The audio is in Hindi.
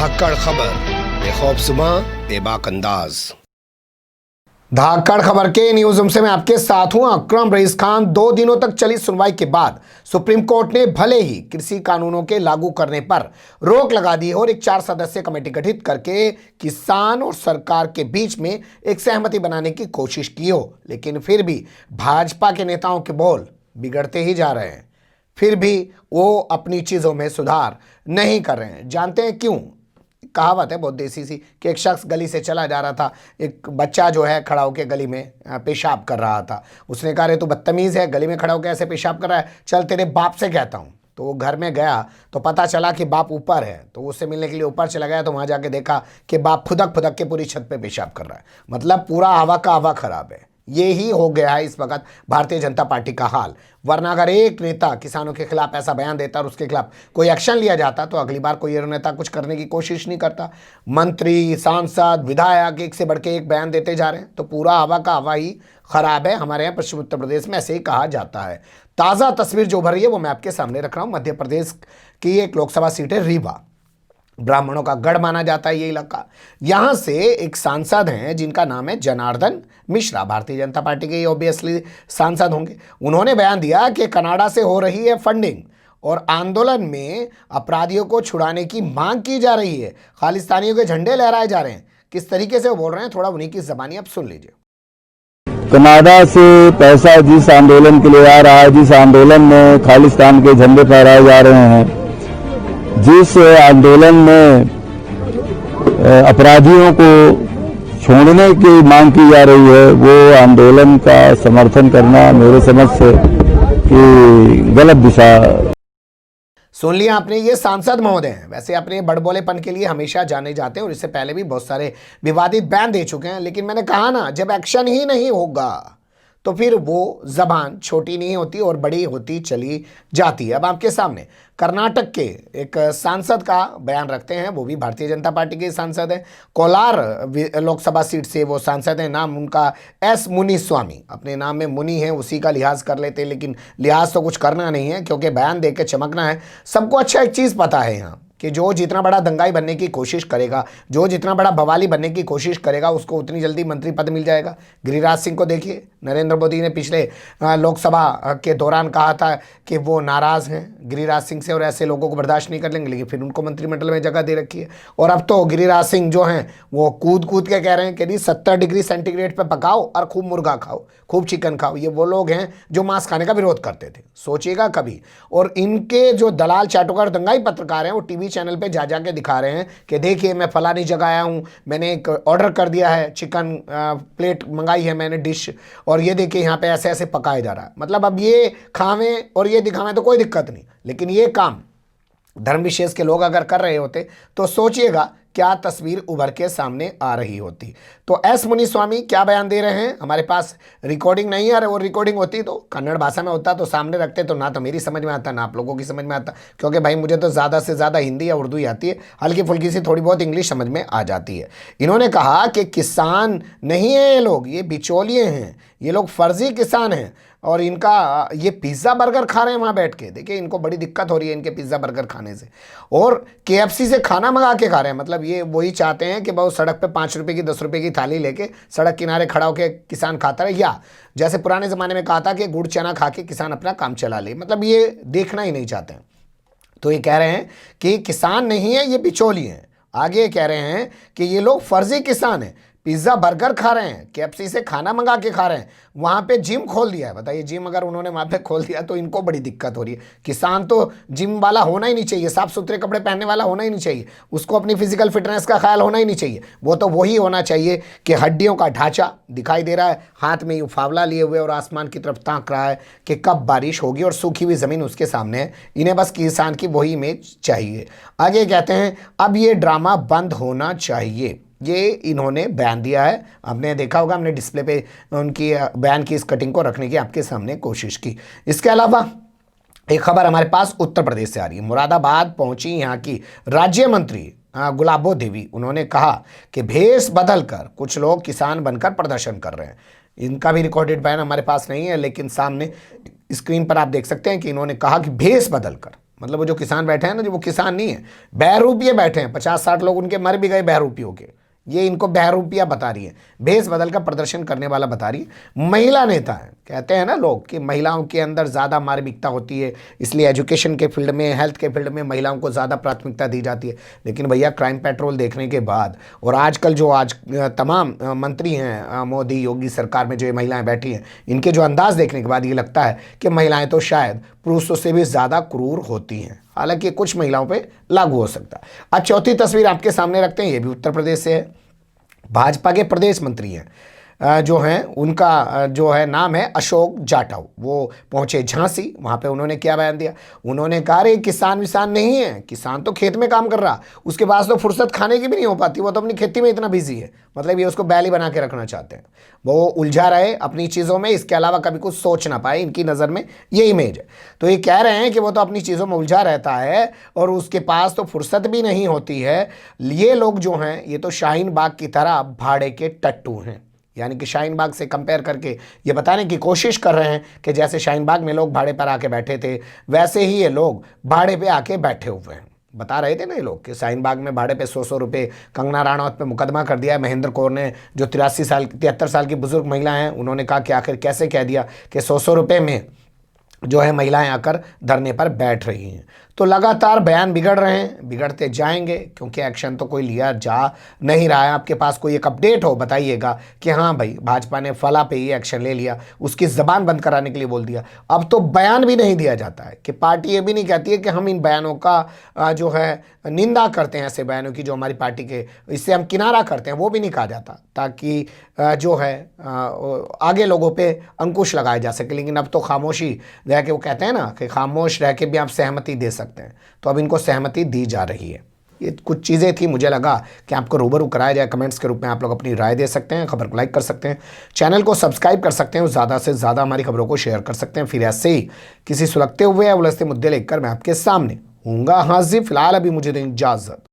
धाकड़ खबर बेखौफसमा बेबाक अंदाज। धाकड़ खबर के न्यूज रूम से मैं आपके साथ हूं अकरम रईस खान। 2 दिनों तक चली सुनवाई के बाद सुप्रीम कोर्ट ने भले ही कृषि कानूनों के लागू करने पर रोक लगा दी और एक 4 सदस्यीय कमेटी गठित करके किसान और सरकार के बीच में एक सहमति बनाने की कोशिश की हो, लेकिन फिर भी भाजपा के नेताओं के बोल बिगड़ते ही जा रहे हैं। फिर भी वो अपनी चीजों में सुधार नहीं कर रहे हैं। जानते हैं क्यों? कहावत है बहुत देसी सी कि एक शख्स गली से चला जा रहा था, एक बच्चा जो है खड़ा होकर गली में पेशाब कर रहा था। उसने कहा, रे तू बदतमीज है, गली में खड़ा होकर ऐसे पेशाब कर रहा है, चल तेरे बाप से कहता हूँ। तो वो घर में गया तो पता चला कि बाप ऊपर है, तो उससे मिलने के लिए ऊपर चला गया तो वहां जाके देखा कि बाप फुदक फुदक के पूरी छत पे पेशाब कर रहा है। मतलब पूरा हवा का हवा खराब है। ये ही हो गया है इस वक्त भारतीय जनता पार्टी का हाल। वरना अगर एक नेता किसानों के खिलाफ ऐसा बयान देता और उसके खिलाफ कोई एक्शन लिया जाता तो अगली बार कोई नेता कुछ करने की कोशिश नहीं करता। मंत्री, सांसद, विधायक एक से बढ़ के एक बयान देते जा रहे हैं, तो पूरा हवा का हवा ही खराब है। हमारे यहाँ पश्चिम उत्तर प्रदेश में ऐसे ही कहा जाता है। ताज़ा तस्वीर जो उभर रही है वो मैं आपके सामने रख रहा हूँ। मध्य प्रदेश की एक लोकसभा सीट है रीवा। ब्राह्मणों का गढ़ माना जाता है ये इलाका। यहां से एक सांसद हैं जिनका नाम है जनार्दन मिश्रा, भारतीय जनता पार्टी के ऑब्वियसली सांसद होंगे। उन्होंने बयान दिया कि कनाडा से हो रही है फंडिंग और आंदोलन में अपराधियों को छुड़ाने की मांग की जा रही है, खालिस्तानियों के झंडे लहराए जा रहे हैं। किस तरीके से वो बोल रहे हैं, थोड़ा उन्हीं की जबानी आप सुन लीजिए। कनाडा से पैसा जिस आंदोलन के लिए आ रहा है, जिस आंदोलन में खालिस्तान के झंडे फहराए जा रहे हैं, जिस आंदोलन में अपराधियों को छोड़ने की मांग की जा रही है, वो आंदोलन का समर्थन करना मेरे समझ से कि गलत दिशा। सुन लिया आपने, ये सांसद महोदय हैं। वैसे अपने बड़बोलेपन के लिए हमेशा जाने जाते हैं और इससे पहले भी बहुत सारे विवादित बयान दे चुके हैं। लेकिन मैंने कहा ना, जब एक्शन ही नहीं होगा तो फिर वो जबान छोटी नहीं होती और बड़ी होती चली जाती है। अब आपके सामने कर्नाटक के एक सांसद का बयान रखते हैं, वो भी भारतीय जनता पार्टी के सांसद हैं। कोलार लोकसभा सीट से वो सांसद हैं, नाम उनका एस मुनीस्वामी। अपने नाम में मुनि है, उसी का लिहाज कर लेते हैं, लेकिन लिहाज तो कुछ करना नहीं है क्योंकि बयान दे के चमकना है। सबको अच्छा एक चीज़ पता है यहाँ कि जो जितना बड़ा दंगाई बनने की कोशिश करेगा, जो जितना बड़ा बवाली बनने की कोशिश करेगा, उसको उतनी जल्दी मंत्री पद मिल जाएगा। गिरिराज सिंह को देखिए, नरेंद्र मोदी ने पिछले लोकसभा के दौरान कहा था कि वो नाराज़ हैं गिरिराज सिंह से और ऐसे लोगों को बर्दाश्त नहीं कर लेंगे, लेकिन फिर उनको मंत्रिमंडल में जगह दे रखी है। और अब तो गिरिराज सिंह जो हैं वो कूद कूद के कह रहे हैं कि नहीं 70 डिग्री सेंटीग्रेड पर पकाओ और खूब मुर्गा खाओ, खूब चिकन खाओ। ये वो लोग हैं जो मांस खाने का विरोध करते थे, सोचिएगा कभी। और इनके जो दलाल चाटुकार दंगाई पत्रकार हैं वो टीवी चैनल पे जा जाके दिखा रहे हैं कि देखिए मैं फलानी जगह आया हूँ, मैंने एक ऑर्डर कर दिया है, चिकन प्लेट मंगाई है मैंने डिश, और ये देखिए यहाँ पे ऐसे ऐसे पकाया जा रहा है। मतलब अब ये खावें और ये दिखावें तो कोई दिक्कत नहीं, लेकिन ये काम धर्म विशेष के लोग अगर कर रहे होते तो सोचिएगा क्या तस्वीर उभर के सामने आ रही होती। तो एस मुनीस्वामी क्या बयान दे रहे हैं, हमारे पास रिकॉर्डिंग नहीं है। वो रिकॉर्डिंग होती तो कन्नड़ भाषा में होता तो सामने रखते, तो ना तो मेरी समझ में आता ना आप लोगों की समझ में आता, क्योंकि भाई मुझे तो ज़्यादा से ज़्यादा हिंदी या उर्दू ही आती है, हल्की फुल्की सी थोड़ी बहुत इंग्लिश समझ में आ जाती है। इन्होंने कहा कि किसान नहीं है ये लोग, ये बिचौलिए हैं, ये लोग फर्जी किसान हैं और इनका ये पिज़्ज़ा बर्गर खा रहे हैं वहाँ बैठ के। देखिए इनको बड़ी दिक्कत हो रही है इनके पिज़्ज़ा बर्गर खाने से, और KFC से खाना मंगा के खा रहे हैं। मतलब ये वही चाहते हैं कि बहुत सड़क पे 5 रुपये की 10 रुपये की थाली लेके सड़क किनारे खड़ा होकर किसान खाता रहे, या जैसे पुराने ज़माने में कहा था कि गुड़ चना खा के किसान अपना काम चला ले। मतलब ये देखना ही नहीं चाहते हैं। तो ये कह रहे हैं कि किसान नहीं है, ये बिचौली हैं। आगे कह रहे हैं कि ये लोग फर्जी किसान हैं, पिज़्ज़ा बर्गर खा रहे हैं, KFC से खाना मंगा के खा रहे हैं, वहाँ पे जिम खोल दिया है। बताइए, जिम अगर उन्होंने वहाँ पे खोल दिया तो इनको बड़ी दिक्कत हो रही है। किसान तो जिम वाला होना ही नहीं चाहिए, साफ सुथरे कपड़े पहनने वाला होना ही नहीं चाहिए, उसको अपनी फिजिकल फिटनेस का ख्याल होना ही नहीं चाहिए। वो तो वही होना चाहिए कि हड्डियों का ढांचा दिखाई दे रहा है, हाथ में यूँ फावला लिए हुए और आसमान की तरफ ताक रहा है कि कब बारिश होगी, और सूखी हुई ज़मीन उसके सामने है। इन्हें बस किसान की वही इमेज चाहिए। आगे कहते हैं अब ये ड्रामा बंद होना चाहिए, ये इन्होंने बयान दिया है। आपने देखा होगा, हमने डिस्प्ले पे उनकी बयान की इस कटिंग को रखने की आपके सामने कोशिश की। इसके अलावा एक खबर हमारे पास उत्तर प्रदेश से आ रही है। मुरादाबाद पहुंची यहाँ की राज्य मंत्री गुलाबो देवी। उन्होंने कहा कि भेष बदलकर कुछ लोग किसान बनकर प्रदर्शन कर रहे हैं। इनका भी रिकॉर्डेड बयान हमारे पास नहीं है, लेकिन सामने स्क्रीन पर आप देख सकते हैं कि इन्होंने कहा कि भेष बदलकर, मतलब वो जो किसान बैठे हैं ना, जो वो किसान नहीं है, बहरूपिये बैठे हैं, 50-60 लोग उनके मर भी गए बहरूपियों के। ये इनको बहरूपिया बता रही है, भेष बदल का प्रदर्शन करने वाला बता रही है। महिला नेता है, कहते हैं ना लोग कि महिलाओं के अंदर ज़्यादा मार्मिकता होती है, इसलिए एजुकेशन के फील्ड में, हेल्थ के फील्ड में महिलाओं को ज़्यादा प्राथमिकता दी जाती है। लेकिन भैया क्राइम पेट्रोल देखने के बाद और आजकल जो तमाम मंत्री हैं मोदी योगी सरकार में जो ये महिलाएं बैठी हैं, इनके जो अंदाज देखने के बाद ये लगता है कि महिलाएं तो शायद पुरुषों से भी ज़्यादा क्रूर होती हैं। हालांकि कुछ महिलाओं पे लागू हो सकता है। अब चौथी तस्वीर आपके सामने रखते हैं, ये भी उत्तर प्रदेश से है। भाजपा के प्रदेश मंत्री हैं जो हैं, उनका जो है नाम है अशोक जाटव। वो पहुंचे झांसी, वहां पे उन्होंने क्या बयान दिया? उन्होंने कहा रे किसान विसान नहीं है, किसान तो खेत में काम कर रहा, उसके पास तो फुर्सत खाने की भी नहीं हो पाती, वो तो अपनी खेती में इतना बिजी है। मतलब ये उसको बैली बना के रखना चाहते हैं, वो उलझा रहे अपनी चीज़ों में, इसके अलावा कभी कुछ सोच ना पाए, इनकी नज़र में ये इमेज है। तो ये कह रहे हैं कि वो तो अपनी चीज़ों में उलझा रहता है और उसके पास तो फुर्सत भी नहीं होती है। ये लोग जो हैं ये तो शाहीन बाग की तरह भाड़े के टट्टू हैं। यानी कि शाहीन बाग से कंपेयर करके ये बताने की कोशिश कर रहे हैं कि जैसे शाहीन बाग में लोग भाड़े पर आके बैठे थे, वैसे ही ये लोग भाड़े पे आके बैठे हुए हैं। बता रहे थे ना ये लोग कि शाहीन बाग में भाड़े पे 100 रुपये, कंगना राणावत पे मुकदमा कर दिया है महेंद्र कौर ने, जो 73 साल की बुजुर्ग महिला हैं। उन्होंने कहा कि आखिर कैसे कह दिया कि 100 रुपये में जो है महिलाएं आकर धरने पर बैठ रही हैं। तो लगातार बयान बिगड़ रहे हैं, बिगड़ते जाएंगे, क्योंकि एक्शन तो कोई लिया जा नहीं रहा है। आपके पास कोई एक अपडेट हो बताइएगा कि हाँ भाई भाजपा ने फला पे ये एक्शन ले लिया, उसकी ज़बान बंद कराने के लिए बोल दिया। अब तो बयान भी नहीं दिया जाता है कि पार्टी ये भी नहीं कहती है कि हम इन बयानों का जो है निंदा करते हैं, ऐसे बयानों की जो हमारी पार्टी के, इससे हम किनारा करते हैं, वो भी नहीं कहा जाता, ताकि जो है आगे लोगों पे अंकुश लगाया जा सके। लेकिन अब तो खामोशी रह के, वो कहते हैं ना कि खामोश रह के भी आप सहमति दे सकते हैं, तो अब इनको सहमति दी जा रही है। ये कुछ चीज़ें थी, मुझे लगा कि आपको रूबरू कराया जाए। कमेंट्स के रूप में आप लोग अपनी राय दे सकते हैं, खबर को लाइक कर सकते हैं, चैनल को सब्सक्राइब कर सकते हैं और ज़्यादा से ज़्यादा हमारी खबरों को शेयर कर सकते हैं। फिर ऐसे ही किसी सुलगते हुए या उलझते मुद्दे लेकर मैं आपके सामने हूँगा हाजिर। फिलहाल अभी मुझे दें इजाज़त।